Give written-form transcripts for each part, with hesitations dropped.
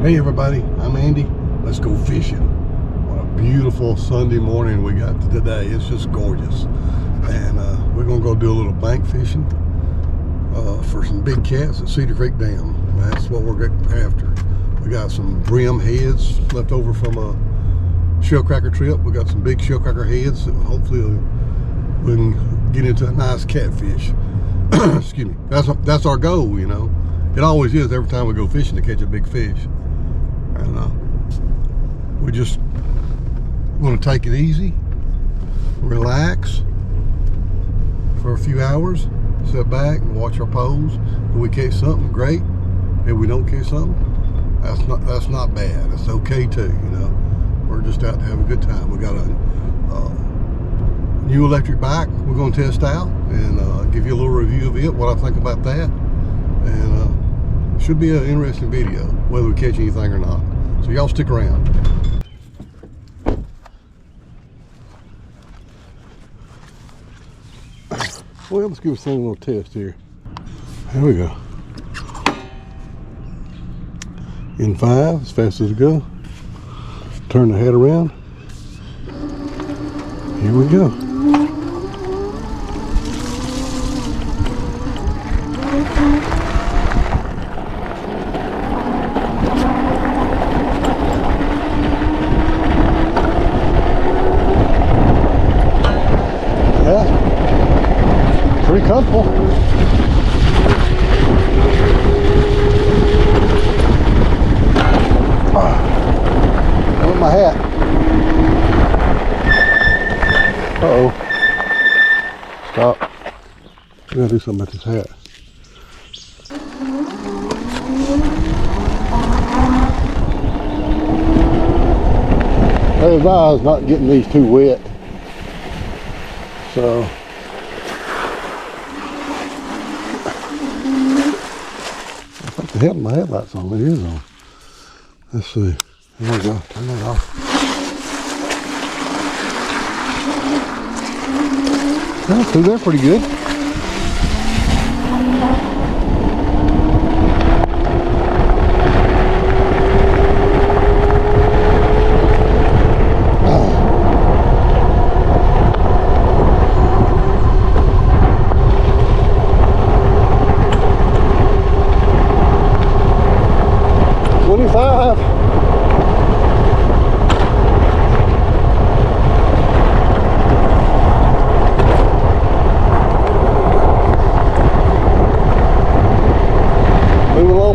Hey everybody, I'm Andy. Let's go fishing. What a beautiful Sunday morning we got today. It's just gorgeous. And we're gonna go do a little bank fishing for some big cats at Cedar Creek Dam. That's what we're after. We got some brim heads left over from a shellcracker trip. We got some big shellcracker heads that hopefully we can get into a nice catfish. Excuse me. That's our goal, you know. It always is every time we go fishing to catch a big fish. And we just want to take it easy, relax for a few hours, sit back and watch our poles. If we catch something, great. If we don't catch something, that's not bad. It's okay too, you know. We're just out to have a good time. We got a new electric bike we're going to test out and give you a little review of it, what I think about that, and should be an interesting video, whether we catch anything or not. So y'all stick around. Well, let's give this thing a little test here. Here we go. In 5, as fast as it goes. Turn the head around. Here we go. Pretty comfortable. I want my hat. Uh-oh. Stop. I gotta do something about this hat. I advise not getting these too wet. So the hell, my headlight's on. It is on. Let's see. There we go. Turn that off. Well, through there pretty good.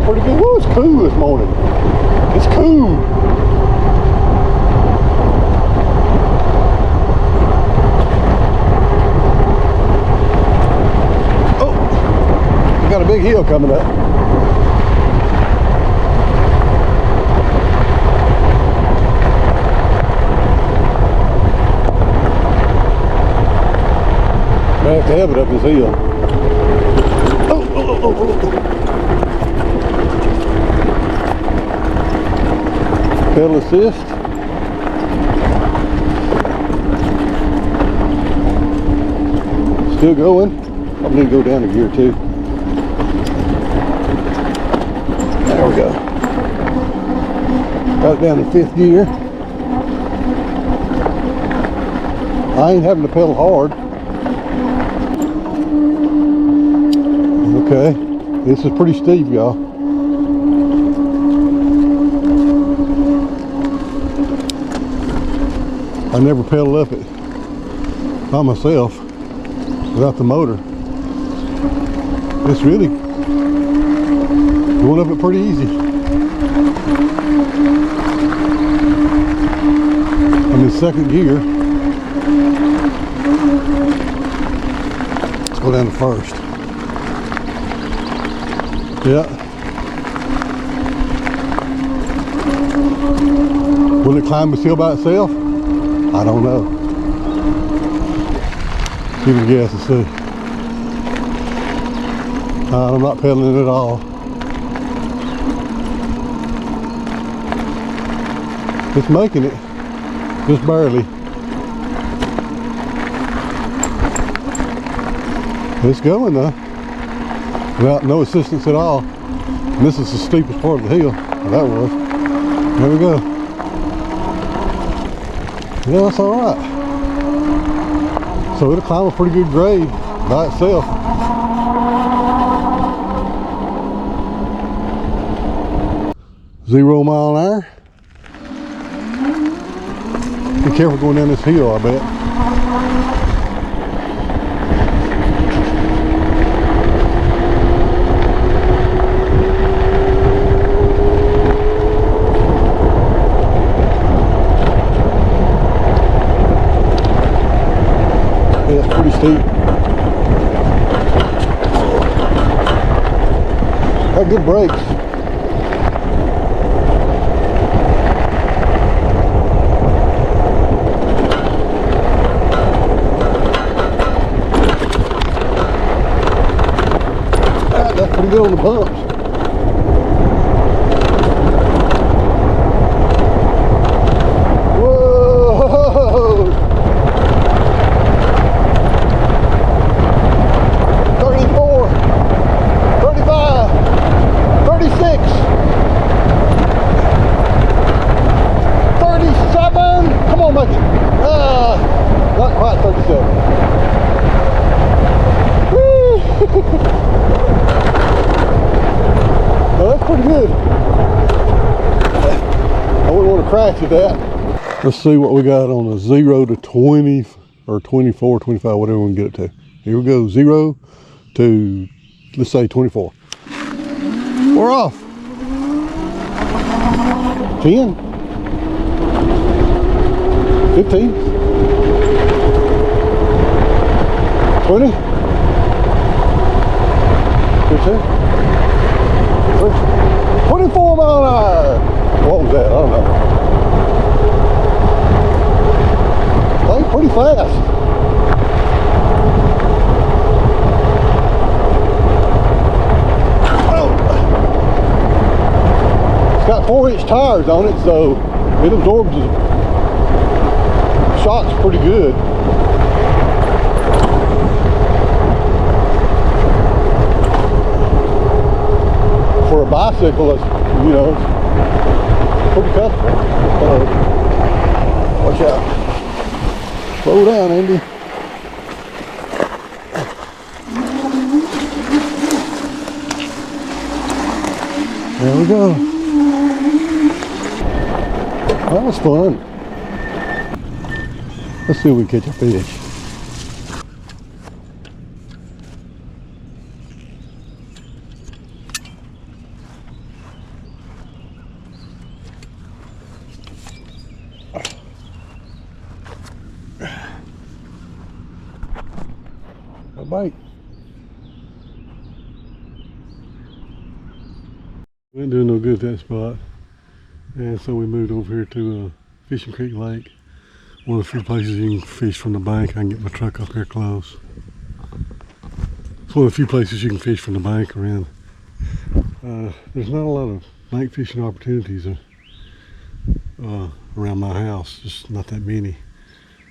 Pretty good. Woo, it's cool this morning. It's cool. Oh, we got a big hill coming up. I have to have it up this hill. Oh. Pedal assist. Still going. I'm going to go down a gear too. There we go. Got it down to 5th gear. I ain't having to pedal hard. Okay. This is pretty steep, y'all. I never pedal up it by myself without the motor. It's really going up it pretty easy. I'm in 2nd gear. Let's go down to 1st. Yeah. Will it climb this hill by itself? I don't know. You can guess and see. I'm not pedaling at all. It's making it, just barely. It's going though, without no assistance at all. And this is the steepest part of the hill, or That was. There we go. Yeah, that's all right. So it'll climb a pretty good grade by itself. 0 mile an hour. Be careful going down this hill, I bet. Yeah, it's pretty steep. Got good brakes. Pretty good on the bumps. Whoa! 34, 35, 36, 37. Come on, make it. Not quite 37. Woo! Well, that's pretty good. I wouldn't want to crash at that. Let's see what we got on a 0 to 20 or 24, 25, whatever we can get it to. Here we go, 0 to, let's say 24. We're off. 10, 15, 20, 15. 24 mile an hour. What was that? I don't know. I think pretty fast. Oh. It's got 4-inch tires on it, so it absorbs the shocks pretty good. For a bicycle, it's, you know, pretty comfortable. Watch out. Slow down, Andy. There we go. That was fun. Let's see if we can catch a fish. A bite. We ain't doing no good at that spot, and so we moved over here to Fishing Creek Lake. One of the few places you can fish from the bank. I can get my truck up here close. It's one of the few places you can fish from the bank around. There's not a lot of bank fishing opportunities around my house. Just not that many,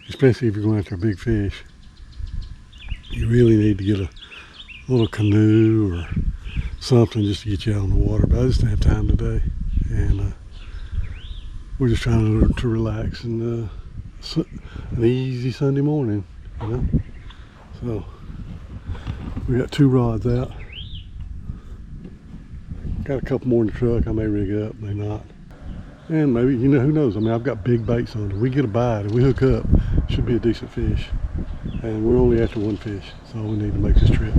especially if you're going after a big fish. You really need to get a little canoe or something just to get you out on the water. But I just didn't have time today, and we're just trying to relax and an easy Sunday morning, you know. So we got 2 rods out. Got a couple more in the truck. I may rig up, may not. And maybe, you know, who knows? I mean, I've got big baits on it. We get a bite and we hook up, should be a decent fish. And we're only after 1 fish. That's all we need to make this trip.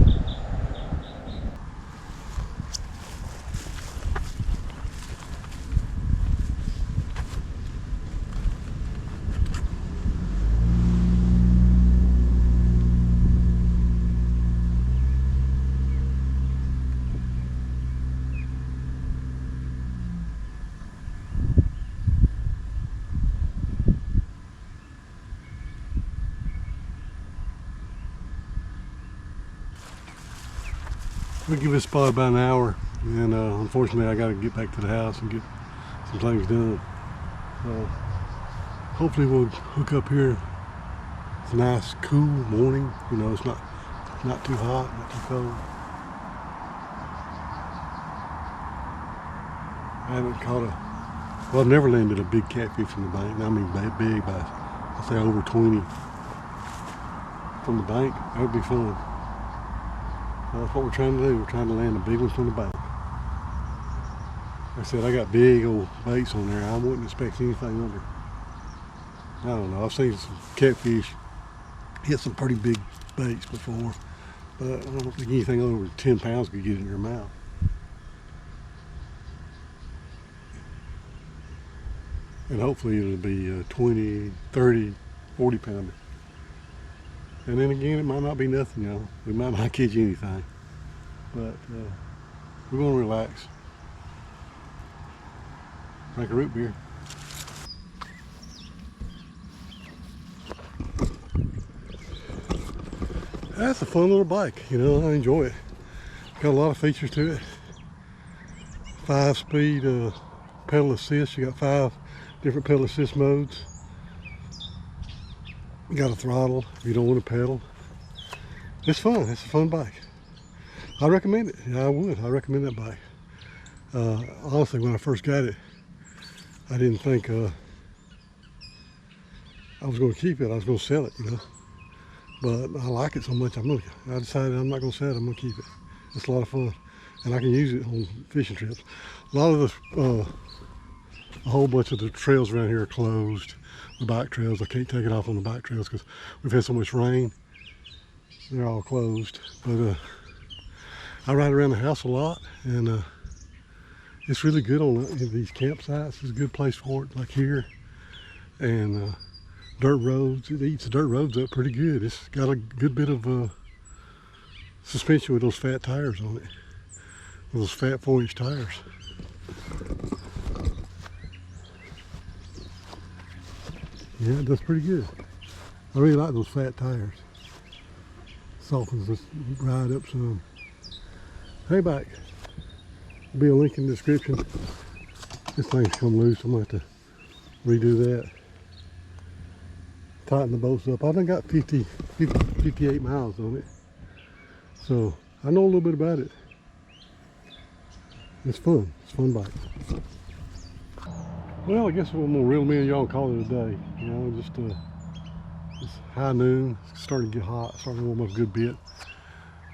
We'll give this spot about an hour, and unfortunately I got to get back to the house and get some things done. So hopefully we'll hook up here. It's a nice cool morning, you know, it's not too hot, not too cold. I haven't caught well, I've never landed a big catfish from the bank. I mean big by, I say over 20 from the bank. That would be fun. That's what we're trying to do. We're trying to land a big one from the bank. Like I said, I got big old baits on there. I wouldn't expect anything under. I don't know. I've seen some catfish hit some pretty big baits before, but I don't think anything over 10 pounds could get in your mouth. And hopefully it'll be 20, 30, 40 pounder. And then again, it might not be nothing, y'all. We might not catch anything. But we're gonna relax. Drink a root beer. That's a fun little bike, you know, I enjoy it. Got a lot of features to it. 5-speed pedal assist. You got 5 different pedal assist modes. You got a throttle if you don't want to pedal. It's fun. It's a fun bike. I recommend it. Yeah, I would. I recommend that bike. Honestly, when I first got it, I didn't think I was going to keep it. I was going to sell it, you know. But I like it so much, I decided I'm not going to sell it. I'm going to keep it. It's a lot of fun, and I can use it on fishing trips. A lot of a whole bunch of the trails around here are closed. The bike trails, I can't take it off on the bike trails because we've had so much rain. They're all closed. But I ride around the house a lot, and it's really good on these campsites. It's a good place for it, like here. And dirt roads, it eats the dirt roads up pretty good. It's got a good bit of suspension with those fat tires on it. Those fat 4-inch tires. Yeah, it does pretty good. I really like those fat tires. Softens this ride up some. Heybike. There'll be a link in the description. This thing's come loose. I'm going to have to redo that. Tighten the bolts up. I done got 58 miles on it. So I know a little bit about it. It's fun. It's a fun bike. Well, I guess I'm gonna reel me and y'all call it a day. You know, just it's high noon. It's starting to get hot. Starting to warm up a good bit,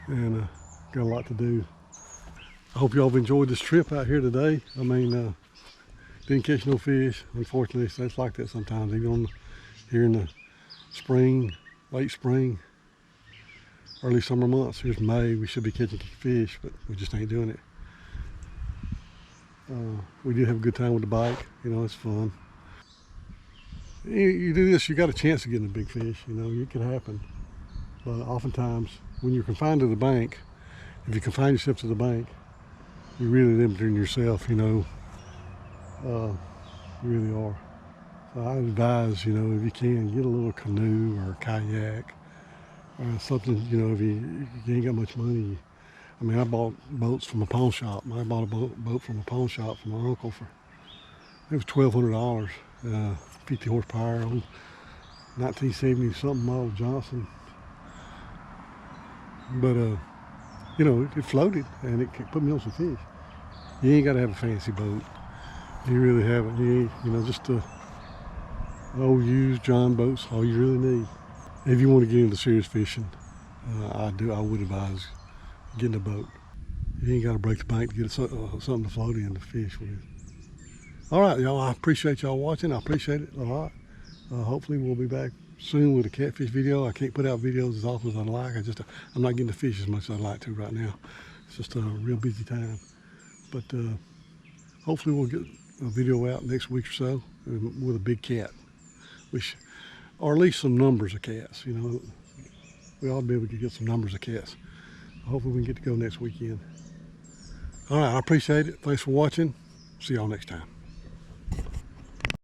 and got a lot to do. I hope y'all have enjoyed this trip out here today. I mean, didn't catch no fish. Unfortunately, it's like that sometimes. Even here in the spring, late spring, early summer months. Here's May. We should be catching fish, but we just ain't doing it. We did have a good time with the bike. You know, it's fun. You do this, you got a chance of getting a big fish. You know, it can happen. But oftentimes, when you're confined to the bank, if you confine yourself to the bank, you're really limiting yourself. You know, you really are. So I advise, you know, if you can, get a little canoe or a kayak or something. You know, if you ain't got much money. I mean, I bought boats from a pawn shop. I bought a boat from a pawn shop from my uncle for, it was $1,200, 50 horsepower, on 1970 something model Johnson. But, you know, it floated and it put me on some fish. You ain't got to have a fancy boat. You really haven't. You know, just old used John boats, all you really need. If you want to get into serious fishing, I would advise getting a boat. You ain't got to break the bank to get something to float in to fish with. All right, y'all, I appreciate y'all watching. I appreciate it a lot. Hopefully we'll be back soon with a catfish video. I can't put out videos as often as I'd like. I'm not getting to fish as much as I'd like to right now. It's just a real busy time. But hopefully we'll get a video out next week or so with a big cat. Or at least some numbers of cats. You know, we ought to be able to get some numbers of cats. Hopefully we can get to go next weekend. All right, I appreciate it. Thanks for watching. See y'all next time.